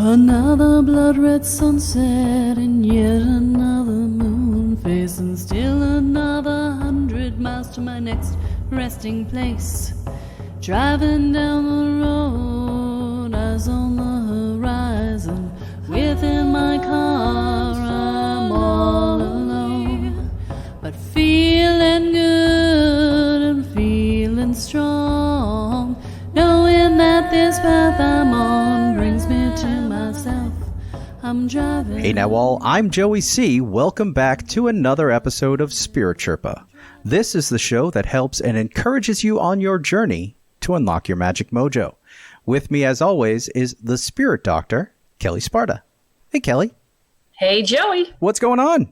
Another blood-red sunset and yet another moon face, and still another 100 miles to my next resting place. Driving down the road, eyes on the horizon. Within my car, I'm all alone, but feeling good and feeling strong, knowing that this path I'm on brings me to myself. I'm driving. Hey now all, I'm Joey C. Welcome back to another episode of Spirit Sherpa. This is the show that helps and encourages you on your journey to unlock your magic mojo. With me as always is the Spirit Doctor, Kelle Sparta. Hey Kelly. Hey Joey. What's going on?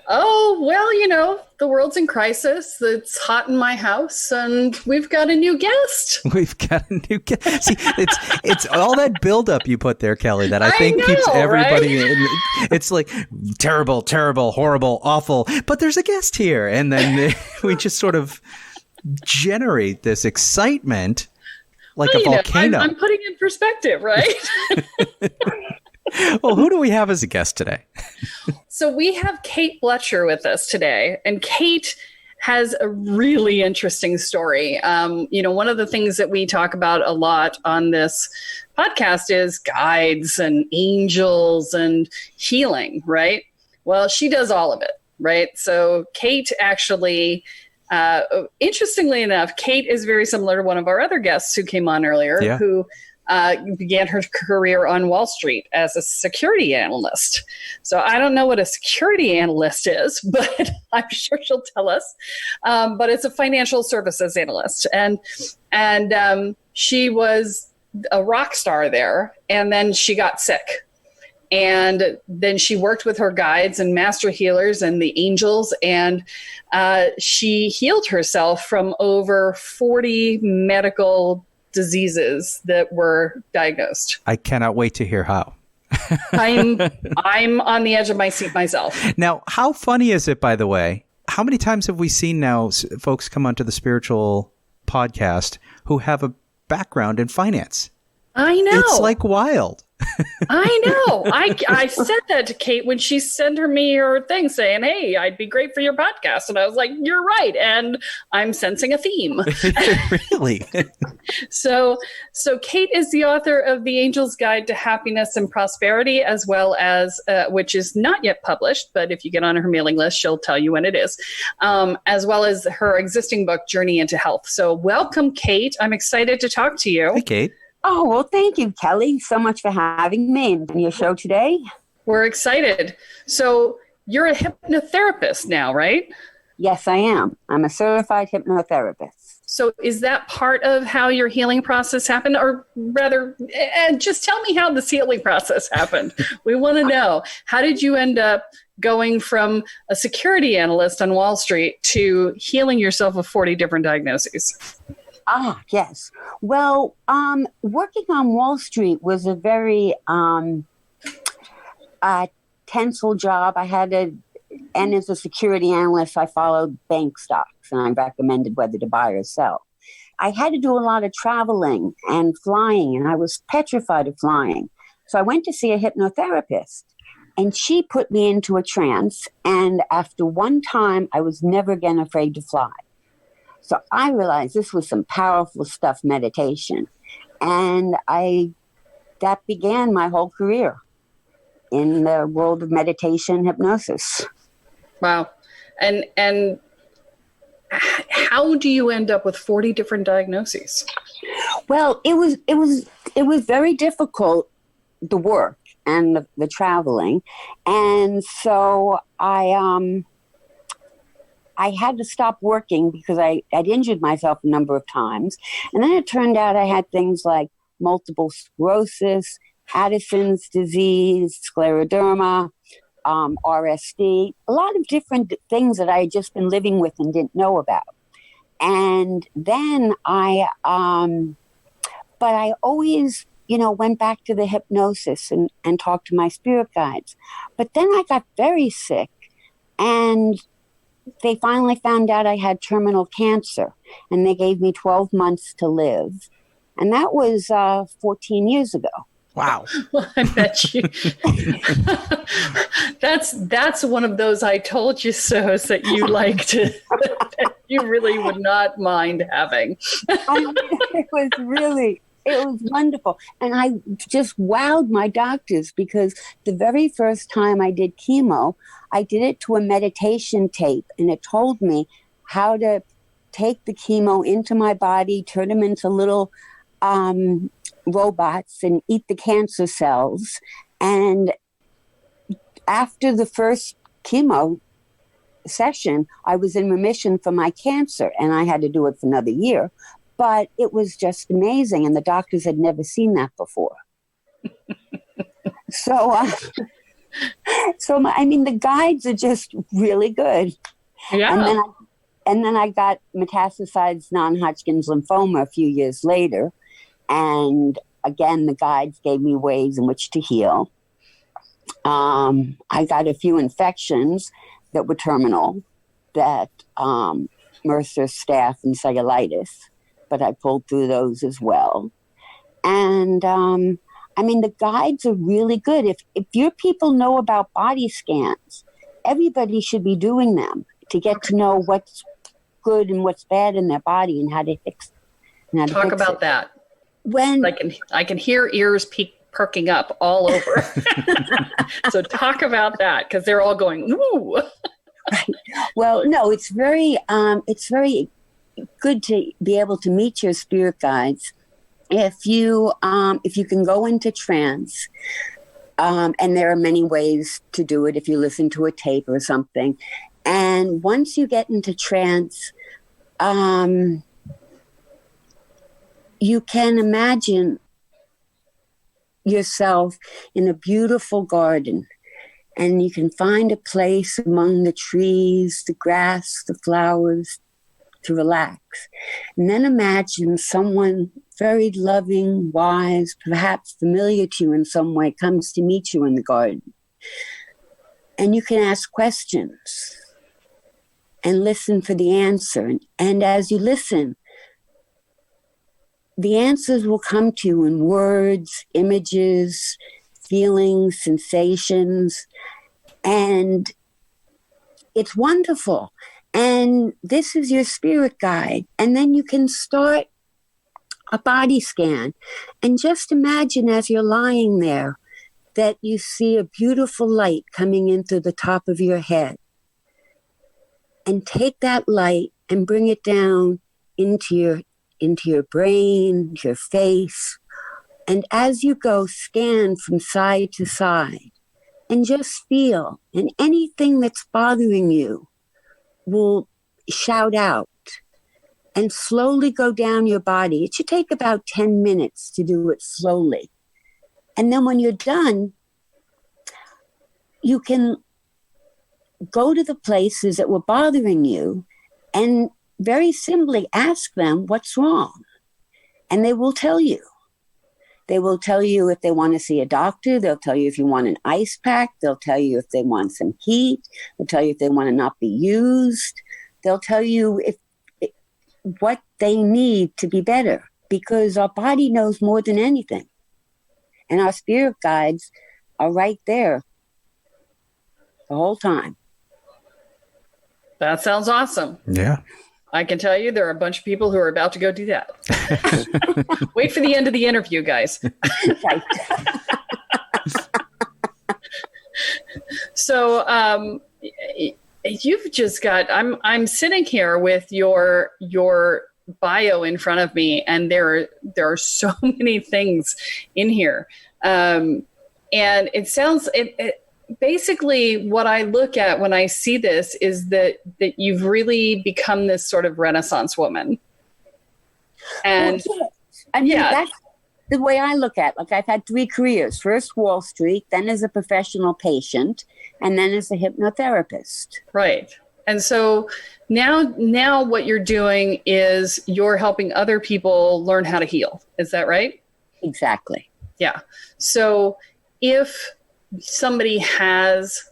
Oh, well, you know, the world's in crisis. It's hot in my house, and we've got a new guest. We've got a new guest. See, it's all that buildup you put there, Kelly, that I think keeps everybody right? It's like terrible, horrible, awful, but there's a guest here. And then we just sort of generate this excitement like a volcano. I'm putting in perspective, right? Well, who do we have as a guest today? So we have Kate Blecher with us today, and Kate has a really interesting story. One of the things that we talk about a lot on this podcast is guides and angels and healing, right? Well, she does all of it, right? So Kate actually, interestingly enough, Kate is very similar to one of our other guests who came on earlier, who began her career on Wall Street as a security analyst. So I don't know what a security analyst is, but I'm sure she'll tell us. But it's a financial services analyst. And she was a rock star there. And then she got sick. And then she worked with her guides and master healers and the angels. And she healed herself from over 40 medical diseases that were diagnosed. I cannot wait to hear how. I'm on the edge of my seat myself. Now, how funny is it, by the way? How many times have we seen now folks come onto the spiritual podcast who have a background in finance? I know. It's like wild. I know. I said that to Kate when she sent me her thing saying, hey, I'd be great for your podcast. And I was like, you're right. And I'm sensing a theme. Really? So Kate is the author of The Angel's Guide to Happiness and Prosperity, as well as, which is not yet published, but if you get on her mailing list, she'll tell you when it is, as well as her existing book, Journey into Health. So welcome, Kate. I'm excited to talk to you. Hey, Kate. Oh, well, thank you, Kelly, so much for having me on your show today. We're excited. So you're a hypnotherapist now, right? Yes, I am. I'm a certified hypnotherapist. So is that part of how your healing process happened? Or rather, just tell me how the healing process happened. We want to know. How did you end up going from a security analyst on Wall Street to healing yourself of 40 different diagnoses? Ah, yes. Well, working on Wall Street was a very tensile job. And as a security analyst, I followed bank stocks and I recommended whether to buy or sell. I had to do a lot of traveling and flying, and I was petrified of flying. So I went to see a hypnotherapist, and she put me into a trance. And after one time, I was never again afraid to fly. So I realized this was some powerful stuff, meditation. And that began my whole career in the world of meditation hypnosis. Wow. And how do you end up with 40 different diagnoses? Well, it was very difficult, the work and the traveling. And so I had to stop working because I'd injured myself a number of times. And then it turned out I had things like multiple sclerosis, Addison's disease, scleroderma, RSD, a lot of different things that I had just been living with and didn't know about. And then but I always, went back to the hypnosis and talked to my spirit guides. But then I got very sick, and they finally found out I had terminal cancer, and they gave me 12 months to live. And that was 14 years ago. Wow. Well, I bet you. That's one of those I told you so's that you like to, that you really would not mind having. It was wonderful. And I just wowed my doctors because the very first time I did chemo, I did it to a meditation tape, and it told me how to take the chemo into my body, turn them into little robots and eat the cancer cells. And after the first chemo session, I was in remission from my cancer, and I had to do it for another year. But it was just amazing, and the doctors had never seen that before. The guides are just really good. Yeah. And then I got metastasized non-Hodgkin's lymphoma a few years later, and again, the guides gave me ways in which to heal. I got a few infections that were terminal, that MRSA, staph, and cellulitis, but I pulled through those as well. And the guides are really good. If your people know about body scans, everybody should be doing them to get to know what's good and what's bad in their body and how to fix it. Talk about that. When I can hear ears perking up all over. So talk about that, because they're all going, ooh. Right. Well, no, it's very good to be able to meet your spirit guides if you can go into trance, and there are many ways to do it if you listen to a tape or something. And once you get into trance, you can imagine yourself in a beautiful garden, and you can find a place among the trees, the grass, the flowers, to relax. And then imagine someone very loving, wise, perhaps familiar to you in some way, comes to meet you in the garden. And you can ask questions and listen for the answer. And as you listen, the answers will come to you in words, images, feelings, sensations, and it's wonderful. And this is your spirit guide. And then you can start a body scan. And just imagine as you're lying there that you see a beautiful light coming in through the top of your head. And take that light and bring it down into your brain, your face. And as you go, scan from side to side and just feel. And anything that's bothering you will shout out, and slowly go down your body. It should take about 10 minutes to do it slowly. And then when you're done, you can go to the places that were bothering you and very simply ask them what's wrong. And they will tell you. They will tell you if they want to see a doctor. They'll tell you if you want an ice pack. They'll tell you if they want some heat. They'll tell you if they want to not be used. They'll tell you what they need to be better, because our body knows more than anything. And our spirit guides are right there the whole time. That sounds awesome. Yeah. I can tell you there are a bunch of people who are about to go do that. Wait for the end of the interview, guys. Right. So you've just got, I'm sitting here with your bio in front of me, and there are so many things in here. And it sounds, basically what I look at when I see this is that you've really become this sort of Renaissance woman. And that's the way I look at it. Like, I've had 3 careers: first Wall Street, then as a professional patient, and then as a hypnotherapist. Right. And so now what you're doing is you're helping other people learn how to heal. Is that right? Exactly. Yeah. So if somebody has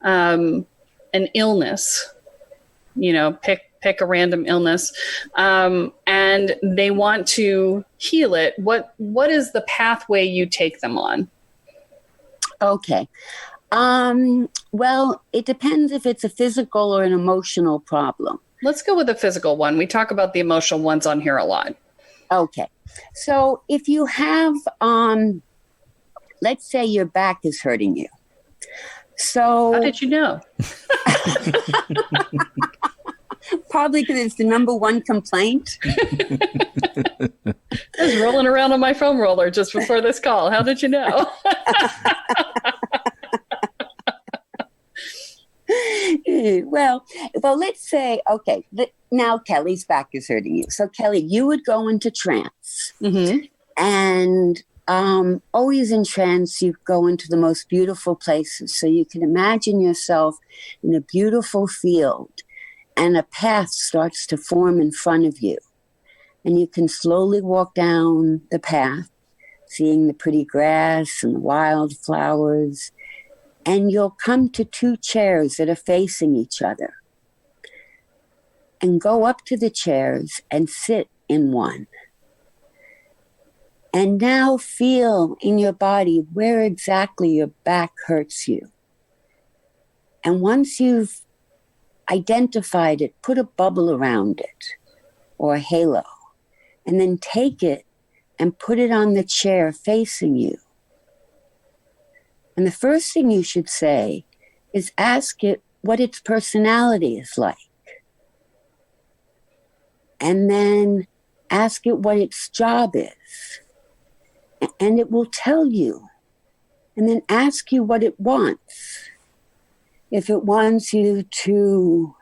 an illness, pick a random illness, and they want to heal it. What is the pathway you take them on? Okay. Well, it depends if it's a physical or an emotional problem. Let's go with the physical one. We talk about the emotional ones on here a lot. Okay. So if you have, let's say your back is hurting you. So how did you know? Probably because it's the number one complaint. I was rolling around on my foam roller just before this call. How did you know? Well, let's say, okay, now Kelly's back is hurting you. So Kelly, you would go into trance. Mm-hmm. And always in trance, you go into the most beautiful places. So you can imagine yourself in a beautiful field, and a path starts to form in front of you. And you can slowly walk down the path, seeing the pretty grass and the wildflowers. And you'll come to two chairs that are facing each other. And go up to the chairs and sit in one. And now feel in your body where exactly your back hurts you. And once you've identified it, put a bubble around it or a halo, and then take it and put it on the chair facing you. And the first thing you should say is ask it what its personality is like. And then ask it what its job is. And it will tell you. And then ask you what it wants. If it wants you to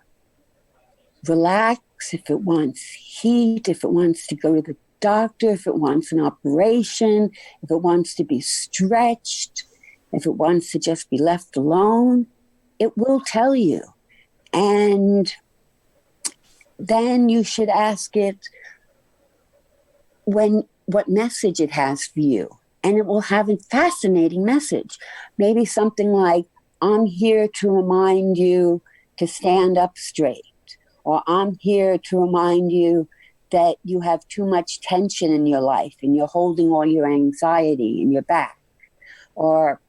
relax, if it wants heat, if it wants to go to the doctor, if it wants an operation, if it wants to be stretched, if it wants to just be left alone, it will tell you. And then you should ask it what message it has for you. And it will have a fascinating message. Maybe something like, I'm here to remind you to stand up straight. Or I'm here to remind you that you have too much tension in your life and you're holding all your anxiety in your back. Or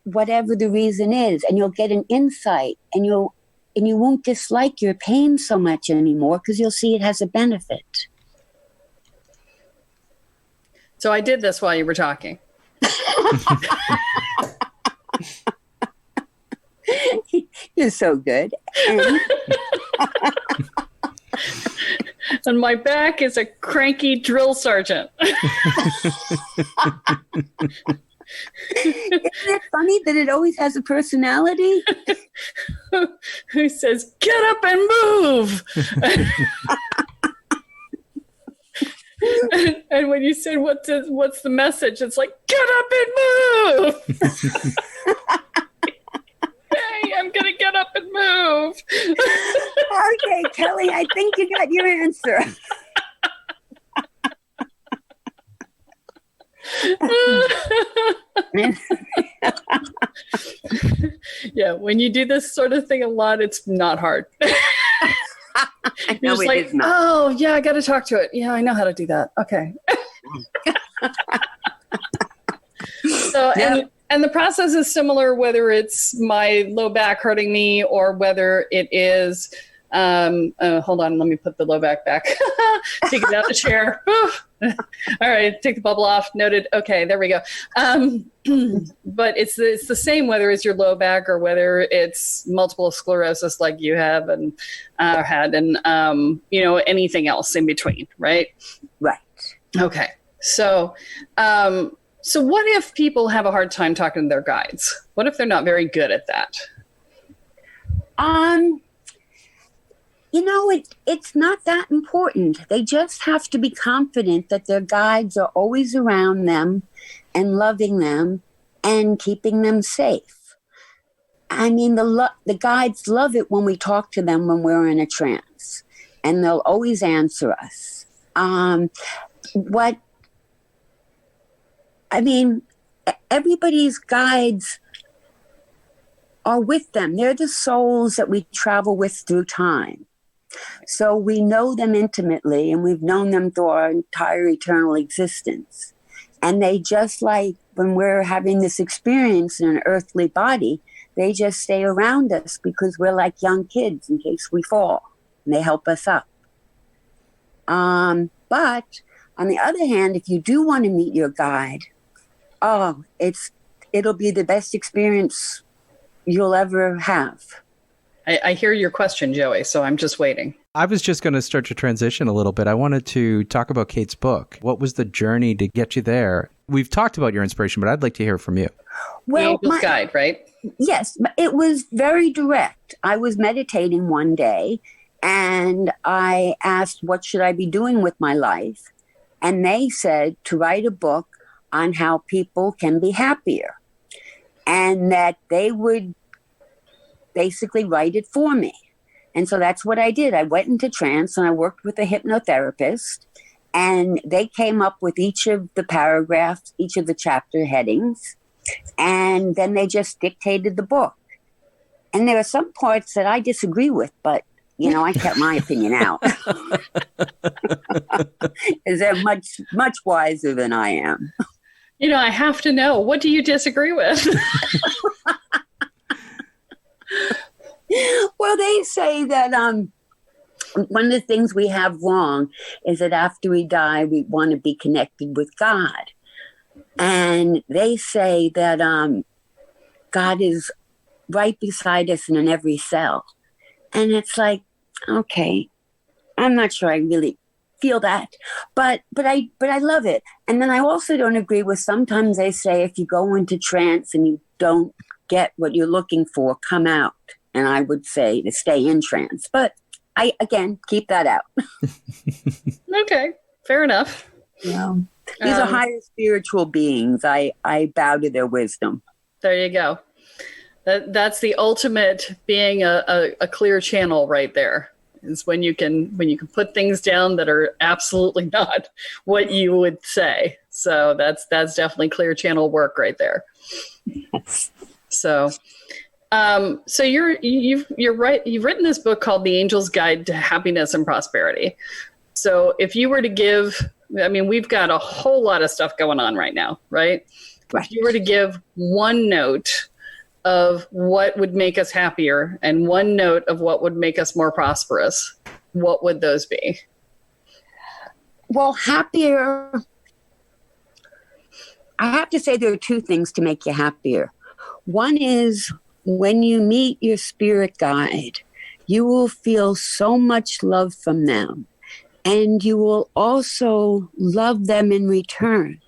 whatever the reason is. And you'll get an insight, and you won't dislike your pain so much anymore because you'll see it has a benefit. So I did this while you were talking. You're so good. And my back is a cranky drill sergeant. Isn't it funny that it always has a personality? Who says, get up and move? And when you said, what's the message? It's like, get up and move. Hey, I'm going to get up and move. Okay, Kelly, I think you got your answer. Yeah, when you do this sort of thing a lot, it's not hard. You're just like, oh, yeah, I got to talk to it. Yeah, I know how to do that. Okay. So, yeah. And the process is similar, whether it's my low back hurting me or whether it is, hold on, let me put the low back. Take it out the chair. All right, take the bubble off. Noted. Okay, there we go. But it's the same whether it's your low back or whether it's multiple sclerosis like you have and had, and anything else in between, right? Right. Okay. So what if people have a hard time talking to their guides? What if they're not very good at that? It's not that important. They just have to be confident that their guides are always around them and loving them and keeping them safe. I mean, the guides love it when we talk to them when we're in a trance, and they'll always answer us. Everybody's guides are with them. They're the souls that we travel with through time. So we know them intimately, and we've known them through our entire eternal existence. And they just like when we're having this experience in an earthly body, they just stay around us because we're like young kids in case we fall, and they help us up. But on the other hand, if you do want to meet your guide, it'll be the best experience you'll ever have. I hear your question, Joey, so I'm just waiting. I was just going to start to transition a little bit. I wanted to talk about Kate's book. What was the journey to get you there? We've talked about your inspiration, but I'd like to hear from you. Well, the Angel's Guide, right? Yes, it was very direct. I was meditating one day, and I asked, what should I be doing with my life? And they said to write a book on how people can be happier, and that they would basically write it for me. And so that's what I did. I went into trance and I worked with a hypnotherapist, and they came up with each of the paragraphs, each of the chapter headings, and then they just dictated the book. And there are some parts that I disagree with, but I kept my opinion out. Because they're much, much wiser than I am. I have to know, what do you disagree with? Well, they say that one of the things we have wrong is that after we die, we want to be connected with God. And they say that God is right beside us and in every cell. And it's like, okay, I'm not sure I really feel that, but I love it. And then I also don't agree with, sometimes they say if you go into trance and you don't get what you're looking for, come out. And I would say to stay in trance. But I, again, keep that out. Okay, fair enough. These are higher spiritual beings. I bow to their wisdom. There you go. That's the ultimate being a clear channel right there. Is when you can put things down that are absolutely not what you would say. So that's definitely clear channel work right there. Yes. So you're right. You've written this book called The Angel's Guide to Happiness and Prosperity. So if you were to give, we've got a whole lot of stuff going on right now, right? Right. If you were to give one note of what would make us happier and one note of what would make us more prosperous, what would those be? Well, happier. I have to say there are two things to make you happier. One is when you meet your spirit guide, you will feel so much love from them, and you will also love them in return,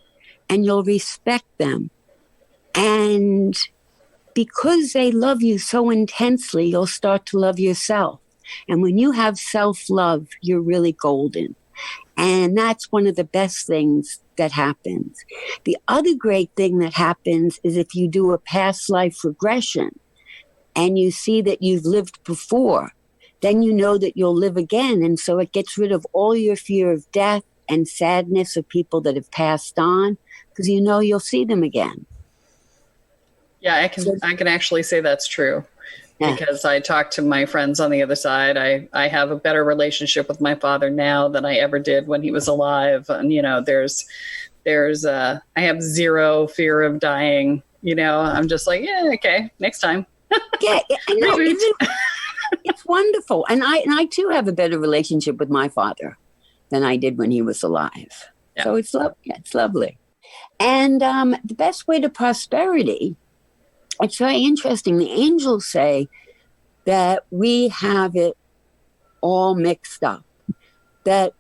and you'll respect them. And because they love you so intensely, you'll start to love yourself. And when you have self-love, you're really golden. And that's one of the best things that happens. The other great thing that happens is if you do a past life regression and you see that you've lived before, then you know that you'll live again. And so it gets rid of all your fear of death and sadness of people that have passed on, because you'll see them again. Yeah, I can actually say that's true. Yeah. Because I talk to my friends on the other side. I have a better relationship with my father now than I ever did when he was alive. And, I have zero fear of dying. I'm just like, yeah, okay, next time. Yeah, I know. It's wonderful. And I too have a better relationship with my father than I did when he was alive. Yeah. So it's lovely. And the best way to prosperity, it's very interesting. The angels say that we have it all mixed up, that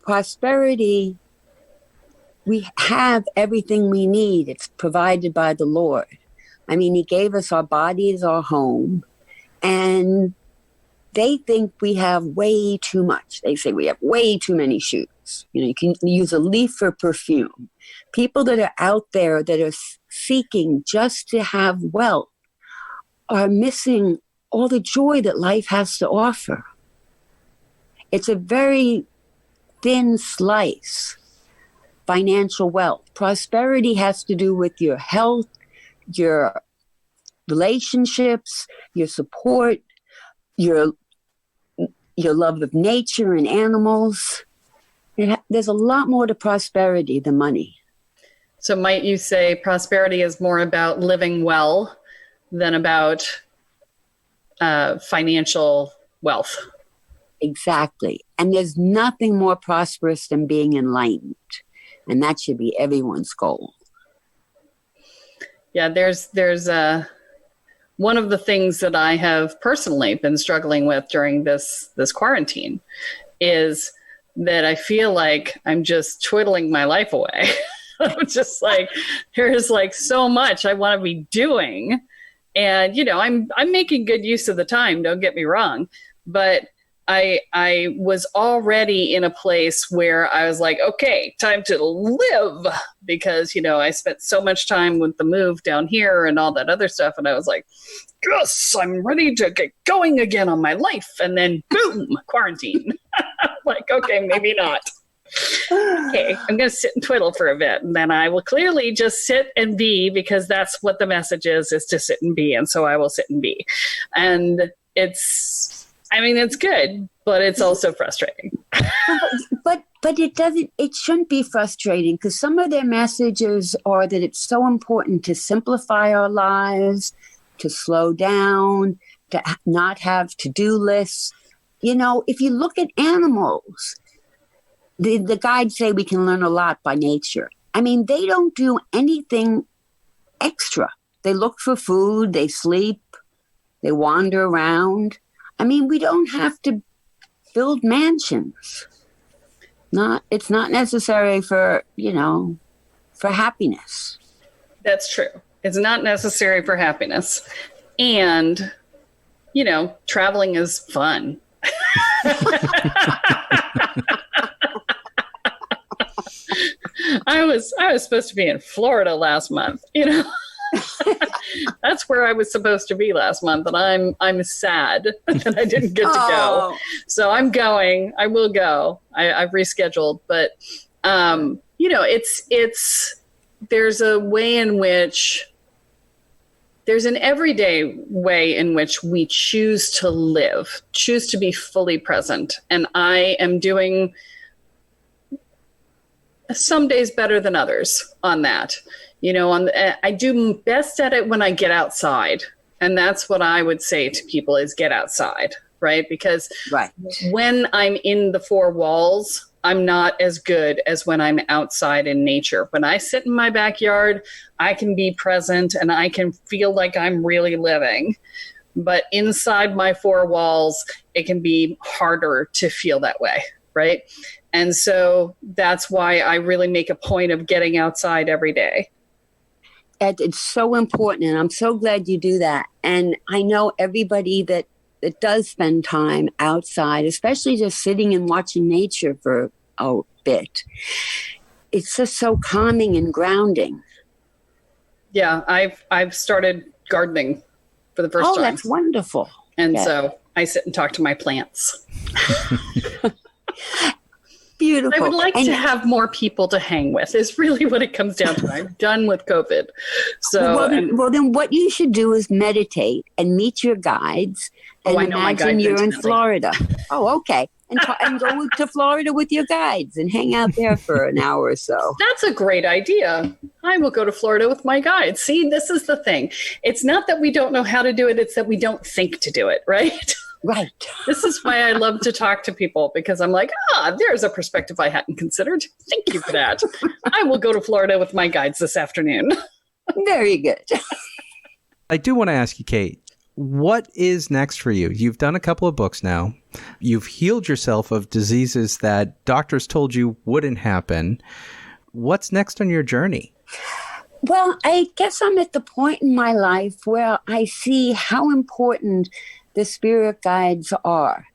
prosperity, we have everything we need. It's provided by the Lord. He gave us our body as our home, and they think we have way too much. They say we have way too many shoes. You can use a leaf for perfume. People that are out there that are seeking just to have wealth are missing all the joy that life has to offer. It's a very thin slice, financial wealth. Prosperity has to do with your health, your relationships, your support, your your love of nature and animals. There's a lot more to prosperity than money. So might you say prosperity is more about living well than about financial wealth? Exactly. And there's nothing more prosperous than being enlightened. And that should be everyone's goal. Yeah, there's one of the things that I have personally been struggling with during this quarantine is that I feel like I'm just twiddling my life away. I'm just like, there's like so much I want to be doing. And, you know, I'm making good use of the time, don't get me wrong. But I was already in a place where I was like, okay, time to live, because, you know, I spent so much time with the move down here and all that other stuff. And I was like, yes, I'm ready to get going again on my life. And then boom, quarantine. Like, okay, maybe not. Okay, I'm going to sit and twiddle for a bit, and then I will clearly just sit and be, because that's what the message is to sit and be. And so I will sit and be. And it's good, but it's also frustrating. But it shouldn't be frustrating, because some of their messages are that it's so important to simplify our lives, to slow down, to not have to-do lists. You know, if you look at animals, the guides say we can learn a lot by nature. I mean, they don't do anything extra. They look for food, they sleep, they wander around. I mean, we don't have to build mansions. It's not necessary for, you know, for happiness. That's true. It's not necessary for happiness. And, you know, traveling is fun. I was supposed to be in Florida last month, you know. That's where I was supposed to be last month, and I'm sad that I didn't get to go. So I'm going. I will go. I've rescheduled, but you know, there's a way in which there's an everyday way in which we choose to live, choose to be fully present, and I am doing some days better than others on that. You know, I do best at it when I get outside. And that's what I would say to people is get outside, right? Because when I'm in the four walls, I'm not as good as when I'm outside in nature. When I sit in my backyard, I can be present and I can feel like I'm really living. But inside my four walls, it can be harder to feel that way, right? And so that's why I really make a point of getting outside every day. It's so important, and I'm so glad you do that. And I know everybody that does spend time outside, especially just sitting and watching nature for a bit, it's just so calming and grounding. Yeah, I've started gardening for the first time. Oh, that's wonderful. And so I sit and talk to my plants. Beautiful. I would like to have more people to hang with is really what it comes down to. I'm done with COVID. So well, then what you should do is meditate and meet your guides and imagine you're in Florida. Oh, okay. And go to Florida with your guides and hang out there for an hour or so. That's a great idea. I will go to Florida with my guides. See, this is the thing. It's not that we don't know how to do it. It's that we don't think to do it, right? Right. This is why I love to talk to people, because I'm like, there's a perspective I hadn't considered. Thank you for that. I will go to Florida with my guides this afternoon. Very good. I do want to ask you, Kate, what is next for you? You've done a couple of books now. You've healed yourself of diseases that doctors told you wouldn't happen. What's next on your journey? Well, I guess I'm at the point in my life where I see how important the spirit guides are.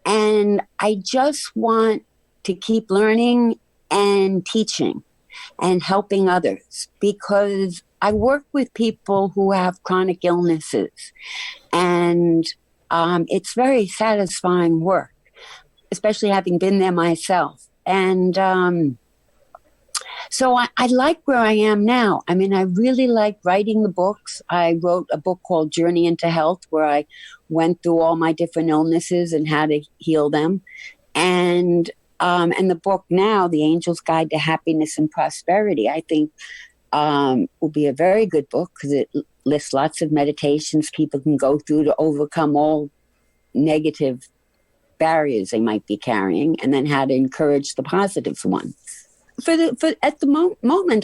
And I just want to keep learning and teaching and helping others, because I work with people who have chronic illnesses, and it's very satisfying work, especially having been there myself. And So I like where I am now. I mean, I really like writing the books. I wrote a book called Journey into Health, where I went through all my different illnesses and how to heal them. And the book now, The Angel's Guide to Happiness and Prosperity, I think will be a very good book because it lists lots of meditations people can go through to overcome all negative barriers they might be carrying, and then how to encourage the positive ones. At the moment,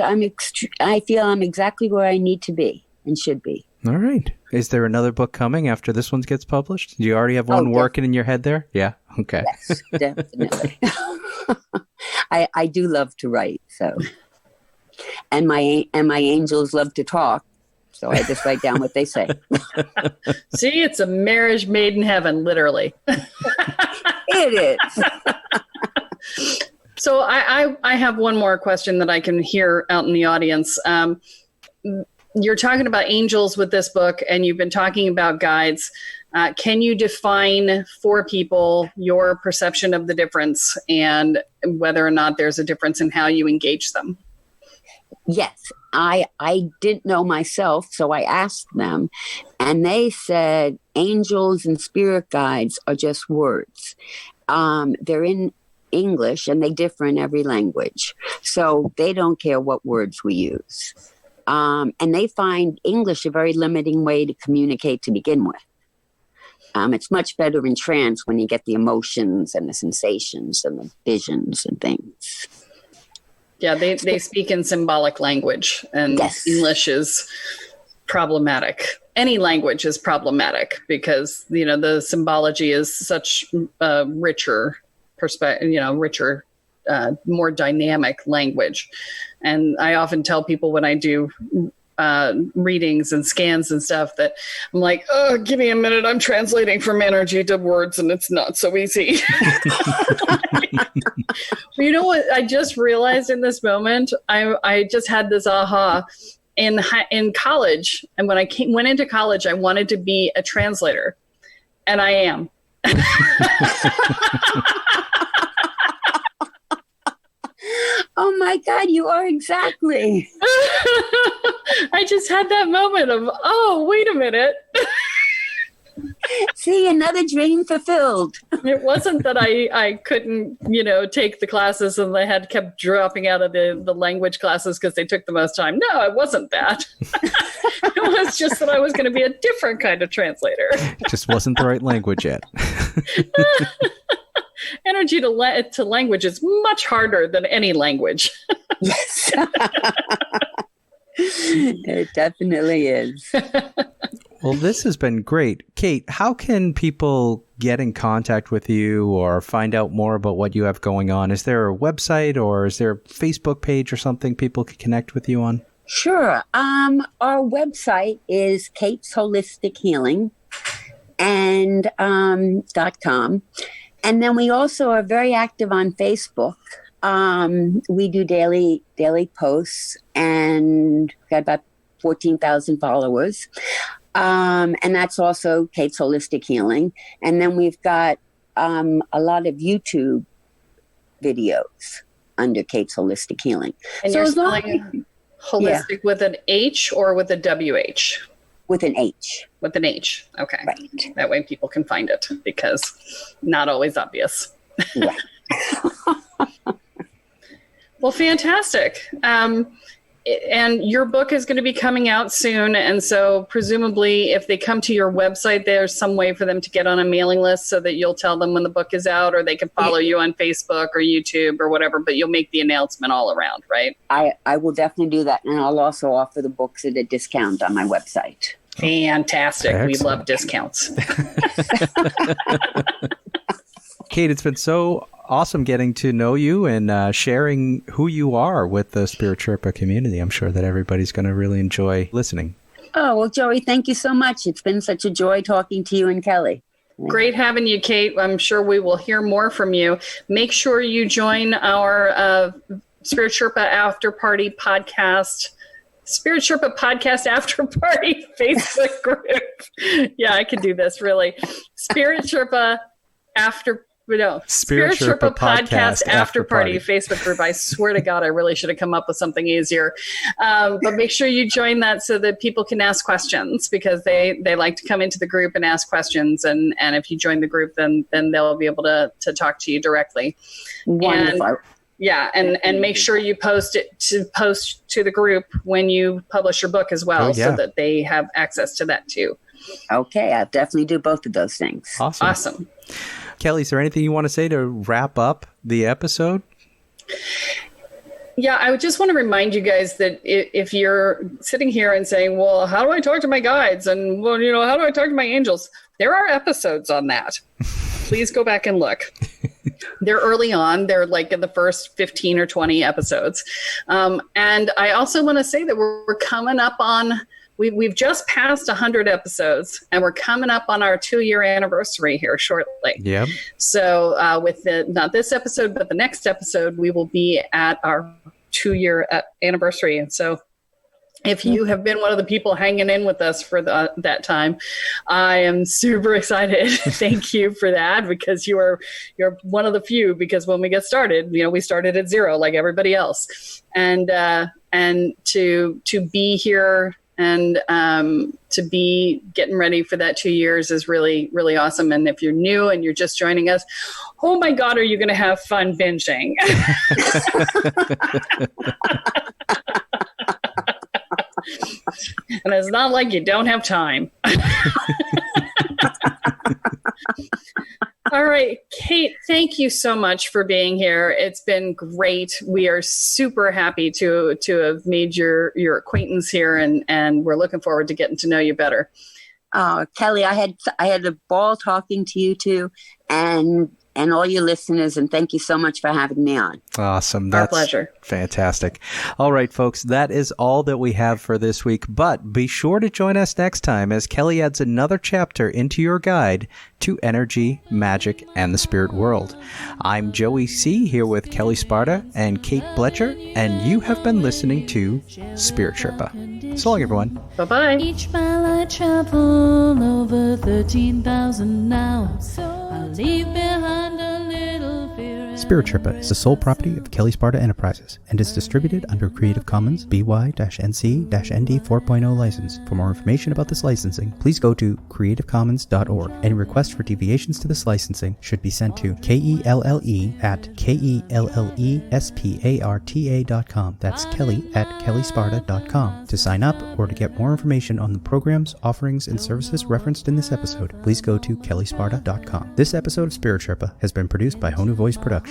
I feel I'm exactly where I need to be and should be. All right. Is there another book coming after this one gets published? Do you already have one working in your head there? Yeah. Okay. Yes, definitely. I do love to write, so, and my angels love to talk, so I just write down what they say. See, it's a marriage made in heaven, literally. It is. So I have one more question that I can hear out in the audience. You're talking about angels with this book, and you've been talking about guides. Can you define for people your perception of the difference and whether or not there's a difference in how you engage them? Yes, I didn't know myself, so I asked them, and they said angels and spirit guides are just words. They're in English, and they differ in every language, so they don't care what words we use. And they find English a very limiting way to communicate to begin with. It's much better in trance when you get the emotions and the sensations and the visions and things. Yeah, they speak in symbolic language, and yes. English is problematic. Any language is problematic because, the symbology is such a richer perspective, richer, more dynamic language. And I often tell people when I do readings and scans and stuff that I'm like, oh, give me a minute. I'm translating from energy to words, and it's not so easy. You know what? I just realized in this moment, I just had this aha in college. And when I went into college, I wanted to be a translator, and I am. Oh my God, you are exactly. I just had that moment of, oh, wait a minute. See, another dream fulfilled. It wasn't that I couldn't, take the classes and they kept dropping out of the language classes because they took the most time. No, it wasn't that. It was just that I was going to be a different kind of translator. It just wasn't the right language yet. Energy to language is much harder than any language. Yes. It definitely is. Well, this has been great. Kate, how can people get in contact with you or find out more about what you have going on? Is there a website or is there a Facebook page or something people can connect with you on? Sure. Our website is Kate's Holistic Healing and .com. And then we also are very active on Facebook. We do daily posts, and got about 14,000 followers. And that's also Kate's Holistic Healing. And then we've got a lot of YouTube videos under Kate's Holistic Healing. And so you're spelling holistic with an H or with a WH? With an H. With an H. Okay. Right. That way people can find it because not always obvious. Right. Well, fantastic. And your book is going to be coming out soon. And so presumably if they come to your website, there's some way for them to get on a mailing list so that you'll tell them when the book is out, or they can follow you on Facebook or YouTube or whatever, but you'll make the announcement all around, right? I will definitely do that. And I'll also offer the books at a discount on my website. Fantastic. Excellent. We love discounts. Kate, it's been so awesome getting to know you and sharing who you are with the Spirit Sherpa community. I'm sure that everybody's going to really enjoy listening. Oh, well, Joey, thank you so much. It's been such a joy talking to you and Kelly. Great having you, Kate. I'm sure we will hear more from you. Make sure you join our Spirit Sherpa After Party podcast. Spirit Sherpa Podcast After Party Facebook group. Yeah, I can do this, really. Spirit Sherpa After No, Spirit Sherpa Podcast After Party Facebook group. I swear to God, I really should have come up with something easier. But make sure you join that so that people can ask questions, because they like to come into the group and ask questions. And if you join the group, then they'll be able to talk to you directly. Wonderful. And make sure you post to the group when you publish your book as well, so that they have access to that too. Okay, I'll definitely do both of those things. Awesome. Kelle, is there anything you want to say to wrap up the episode? Yeah, I would just want to remind you guys that if you're sitting here and saying, well, how do I talk to my guides? And, well, how do I talk to my angels? There are episodes on that. Please go back and look. They're early on. They're like in the first 15 or 20 episodes. And I also want to say that we're coming up on... We've just passed 100 episodes, and we're coming up on our 2-year anniversary here shortly. Yep. So with not this episode, but the next episode, we will be at our 2-year anniversary. And so if you have been one of the people hanging in with us for that time, I am super excited. Thank you for that, because you're one of the few, because when we get started, we started at 0 like everybody else. And to be here and to be getting ready for that 2 years is really, really awesome. And if you're new and you're just joining us, oh my God, are you going to have fun binging? And it's not like you don't have time. All right, Kate, thank you so much for being here. It's been great. We are super happy to have made your acquaintance here, and we're looking forward to getting to know you better. Kelle, I had a ball talking to you too, and all your listeners, and thank you so much for having me on. Awesome. Our pleasure. Fantastic. All right, folks, that is all that we have for this week, but be sure to join us next time as Kelle adds another chapter into your guide to energy, magic, and the spirit world. I'm Joey C. here with Kelle Sparta and Kate Blecher, and you have been listening to Spirit Sherpa. So long, everyone. Bye-bye. Each mile I travel over 13,000 now. I'll leave behind a little fear. Spirit Sherpa is the sole property of Kelle Sparta Enterprises and is distributed under Creative Commons BY-NC-ND 4.0 license. For more information about this licensing, please go to creativecommons.org. Any requests for deviations to this licensing should be sent to KELLE@KELLESPARTA.com. That's Kelly@KelleSparta.com. To sign up or to get more information on the programs, offerings, and services referenced in this episode, please go to KelleSparta.com. This episode of Spirit Sherpa has been produced by Honu Voice Productions.